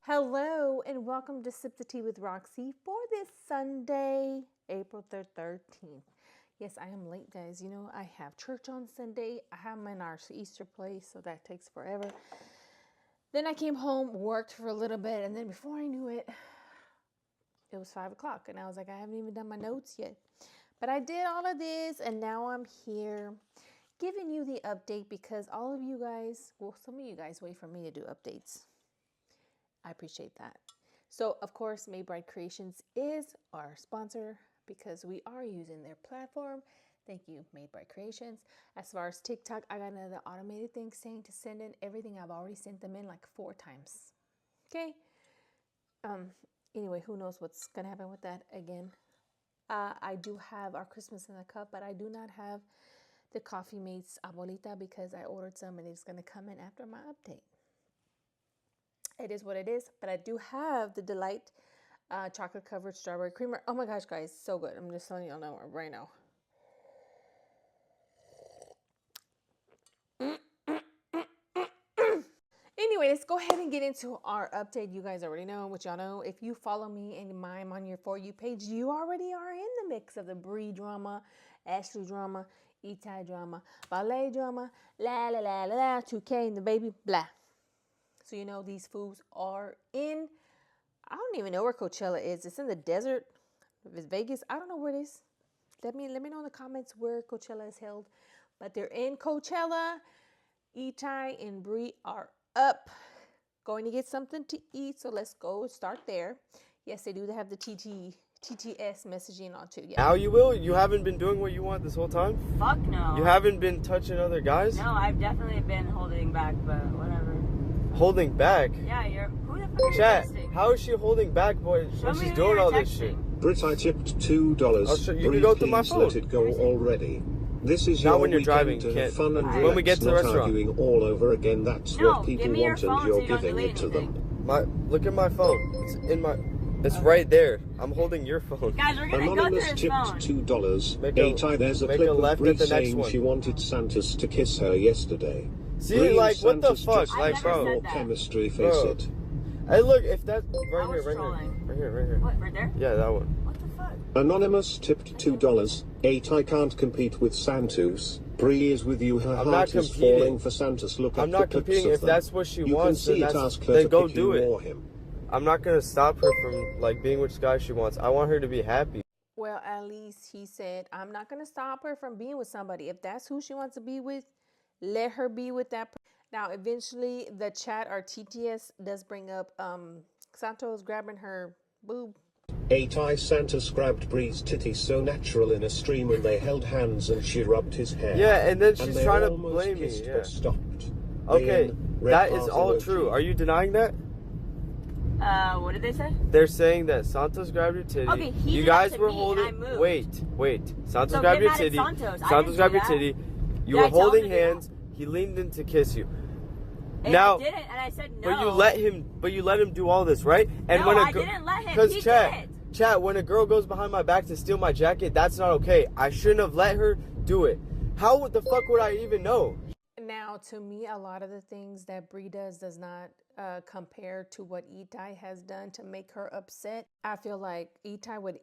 Hello and welcome to Sip the Tea with Roxy for this Sunday, April 13th. Yes, I am late, guys. You know, I have church on Sunday. I have my Easter place, so that takes forever. Then I came home, worked for a little bit, and then before I knew it, it was 5 o'clock. And I was like, I haven't even done my notes yet. But I did all of this, and now I'm here giving you the update because all of you guys, well, some of you guys wait for me to do updates. I appreciate that. So, of course, Made Bride Creations is our sponsor because we are using their platform. Thank you, Made Bride Creations. As far as TikTok, I got another automated thing saying to send in everything I've already sent them in like 4 times. Okay. Anyway, who knows what's gonna happen with that again. I do have our Christmas in the cup, but I do not have the Coffee Mates Abuelita because I ordered some and it's gonna come in after my update. It is what it is, but I do have the Delight chocolate covered strawberry creamer. Oh my gosh, guys, so good. I'm just telling y'all now right now. Anyway, let's go ahead and get into our update. You guys already know what y'all know. If you follow me and mime on your For You page, you already are in the mix of the Bree drama, Ashley drama, Etai drama, ballet drama, la la la la la, 2K and the baby, blah. So you know these fools are in. I don't even know where Coachella is. It's in the desert. If it's Vegas, I don't know where it is. Let me know in the comments where Coachella is held. But they're in Coachella. Etai and Bree are up, going to get something to eat. So let's go start there. Yes, they do have the TTS messaging on too. Yeah. Now you will? You haven't been doing what you want this whole time? Fuck no. You haven't been touching other guys? No, I've definitely been holding back, but whatever. Holding back? Yeah, who the fuck are you Chat, texting? how is she holding back, boy, when she's doing all this shit? Brit, I tipped $2. You can go through my Please phone. let it go already. This is Not your when you're weekend driving, to can't. have fun and When relax, we get to the not restaurant. arguing all over again. That's No, what people give me your want phone and so you're you don't giving delete it to them. Look at my phone. It's in my... It's right there. I'm holding your phone. Guys, we're gonna go Anonymous through his tipped phone. $2. Make a- Etai, there's a make clip a of left Brie at the next saying one. she wanted Santos to kiss her yesterday. See, Brie and like, what the Santos fuck? just Like, have bro. more that. chemistry, face Bro. it. Hey, look, if that... I Right was here, right trolling. here. Right here, right here. What, right there? Yeah, that one. What the fuck? Anonymous tipped $2. Etai can't compete with Santos. Brie is with you. Her I'm heart not is competing. falling for Santos. Look I'm at not the clips competing. of If them. that's what she you wants, can see then it. that's- Ask her then to go pick do you it. or him. I'm not gonna stop her from, like, being which guy she wants. I want her to be happy. Well, at least he said, I'm not going to stop her from being with somebody. If that's who she wants to be with, let her be with that person. Now, eventually, the chat or TTS does bring up Santos grabbing her boob. Etai Santos grabbed Brie's titty so natural in a stream and they held hands and she rubbed his hair. Yeah, and then And she's they trying to almost blame me. kissed, Yeah. but stopped. Okay, Then, red that is heart all emoji. true. Are you denying that? What did they say? They're saying that Santos grabbed your titty. Okay, he you did guys that to were me, holding. and I moved. Wait. Santos So grabbed get your mad at titty. Santos. I didn't Santos do grabbed your that. titty. You Did were I tell him holding to do that? hands. He leaned in to kiss you. And Now, I didn't, and I said no. But you let him do all this, right? And No, when I didn't let him. Because He chat, when a girl goes behind my back to steal my jacket, that's not okay. I shouldn't have let her do it. How the fuck would I even know? Now, to me, a lot of the things that Bree does not compare to what Etai has done to make her upset. I feel like Etai would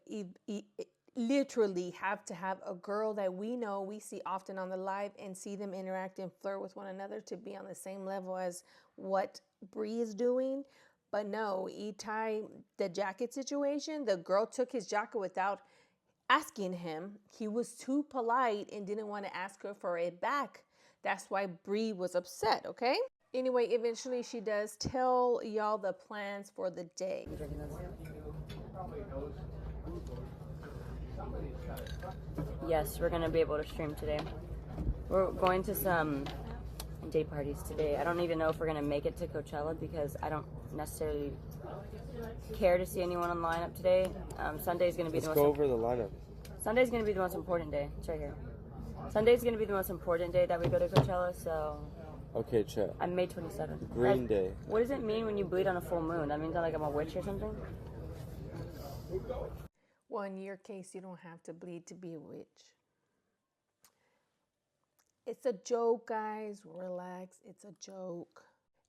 literally have to have a girl that we know, we see often on the live and see them interact and flirt with one another to be on the same level as what Bree is doing. But no, Etai, the jacket situation, the girl took his jacket without asking him. He was too polite and didn't want to ask her for it back. That's why Bree was upset, okay? Anyway, eventually she does tell y'all the plans for the day. Yes, we're gonna be able to stream today. We're going to some day parties today. I don't even know if we're gonna make it to Coachella because I don't necessarily care to see anyone on the lineup today. Sunday's gonna be Let's the go most. over the lineup. Sunday's gonna be the most important day. It's right here. Sunday's gonna be the most important day that we go to Coachella. So Okay, chat. I'm May 27th. Green Day. What does it mean when you bleed on a full moon? That means that like I'm a witch or something? Well, in your case, you don't have to bleed to be a witch. It's a joke, guys. Relax. It's a joke.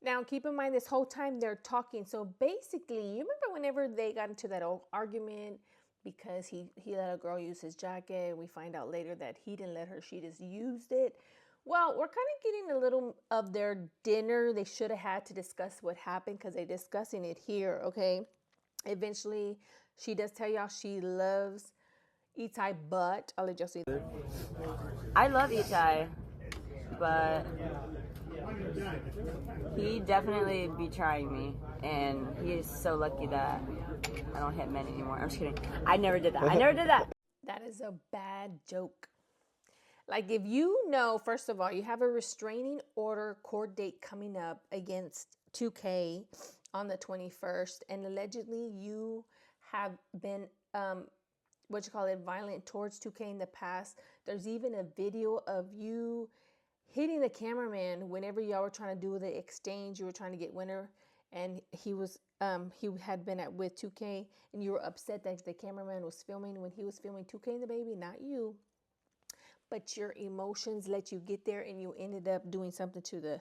Now, keep in mind, this whole time they're talking. So basically, you remember whenever they got into that old argument because he let a girl use his jacket. We find out later that he didn't let her. She just used it. Well, we're kind of getting a little of their dinner they should have had to discuss what happened because they're discussing it here, okay? Eventually, she does tell y'all she loves Etai, but I'll let y'all see. I love Etai, but he definitely be trying me, and he is so lucky that I don't hit men anymore. I'm just kidding. I never did that. I never did that. That is a bad joke. Like, if you know, first of all, you have a restraining order court date coming up against 2K on the 21st, and allegedly you have been, violent towards 2K in the past. There's even a video of you hitting the cameraman whenever y'all were trying to do the exchange. You were trying to get winner, and he had been with 2K, and you were upset that the cameraman was filming when he was filming 2K and the baby, not you. But your emotions let you get there, and you ended up doing something to the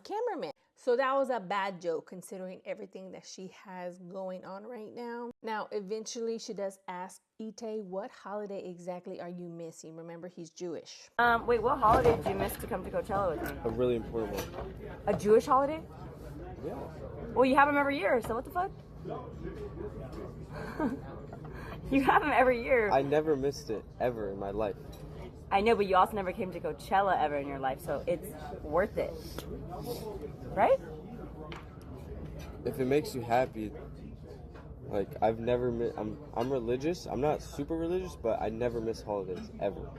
cameraman. So that was a bad joke considering everything that she has going on right now. Now, eventually she does ask Etai, what holiday exactly are you missing? Remember, he's Jewish. Wait, what holiday did you miss to come to Coachella with me? A really important one. A Jewish holiday? Yeah. Well, you have them every year, so what the fuck? You have them every year. I never missed it ever in my life. I know, but you also never came to Coachella ever in your life, so it's worth it. Right? If it makes you happy, like I've never I'm religious. I'm not super religious, but I never miss holidays ever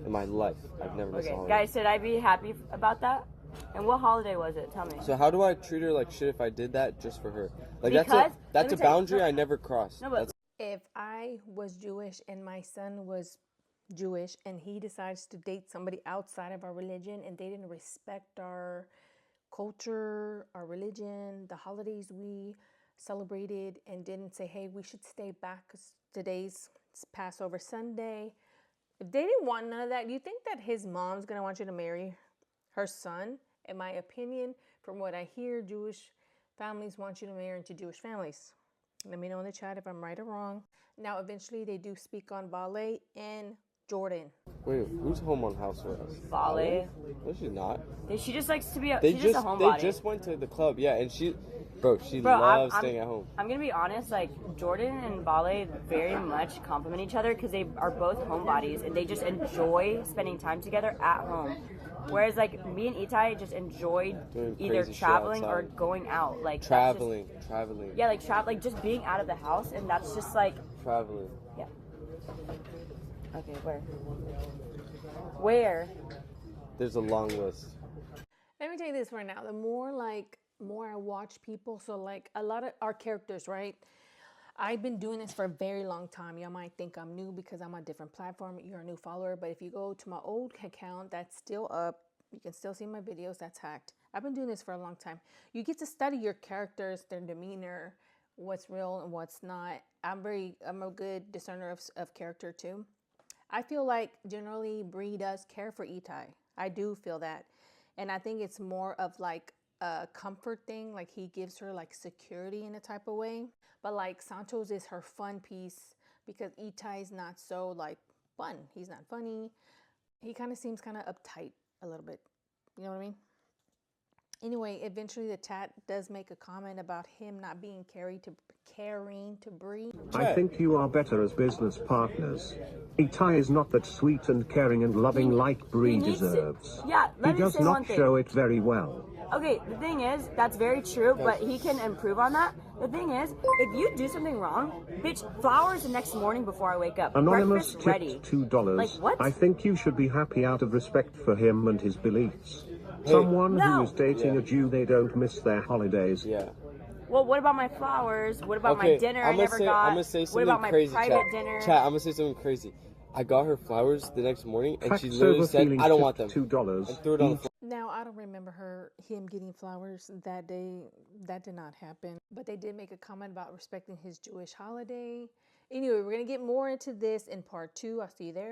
in my life. I've never missed a holiday. Guys, should I be happy about that? And what holiday was it? Tell me. So how do I treat her like shit if I did that just for her? Like Because, that's a boundary I never crossed. No, but If I was Jewish and my son was Jewish and he decides to date somebody outside of our religion and they didn't respect our culture, our religion, the holidays we celebrated, and didn't say, hey, we should stay back because today's Passover Sunday. If they didn't want none of that, do you think that his mom's going to want you to marry her son? In my opinion, from what I hear, Jewish families want you to marry into Jewish families. Let me know in the chat if I'm right or wrong. Now, eventually, they do speak on Ballet and Jordan. Wait, who's home on house arrest? Ballet. No, she's not. She just likes to be She's just a homebody. They just went to the club, yeah, and she loves staying at home. I'm gonna be honest, like Jordan and Ballet very much complement each other because they are both homebodies and they just enjoy spending time together at home. Whereas like me and Etai just enjoy either traveling or going out, like traveling. Yeah, like just being out of the house, and that's just like traveling. Yeah. Okay, where? There's a long list. Let me tell you this right now. The more I watch people, so like a lot of our characters, right? I've been doing this for a very long time. Y'all might think I'm new because I'm on a different platform. You're a new follower. But if you go to my old account, that's still up. You can still see my videos. That's hacked. I've been doing this for a long time. You get to study your characters, their demeanor, what's real and what's not. I'm a good discerner of character too. I feel like generally Bree does care for Etai. I do feel that. And I think it's more of like a comfort thing. Like he gives her like security in a type of way. But like Santos is her fun piece because Etai is not so like fun. He's not funny. He kind of seems kind of uptight a little bit. You know what I mean? Anyway, eventually the chat does make a comment about him not being caring to Bree. I think you are better as business partners. Etai is not that sweet and caring and loving like Bree deserves. Yeah, he does not show it very well. Okay, the thing is, that's very true, but he can improve on that. The thing is, if you do something wrong, bitch, flowers the next morning before I wake up. Anonymous Breakfast tipped ready. $2. Like, what? I think you should be happy out of respect for him and his beliefs. Someone who is dating a Jew, they don't miss their holidays. Yeah. Well, what about my flowers? What about my dinner I never got? I'm gonna say something what about my crazy, private dinner? Chat, I'm gonna say something crazy. I got her flowers the next morning, and Facts she literally said, "I don't want them." $2. And threw it on the floor. Now, I don't remember him getting flowers that day. That did not happen. But they did make a comment about respecting his Jewish holiday. Anyway, we're going to get more into this in part 2. I'll see you there.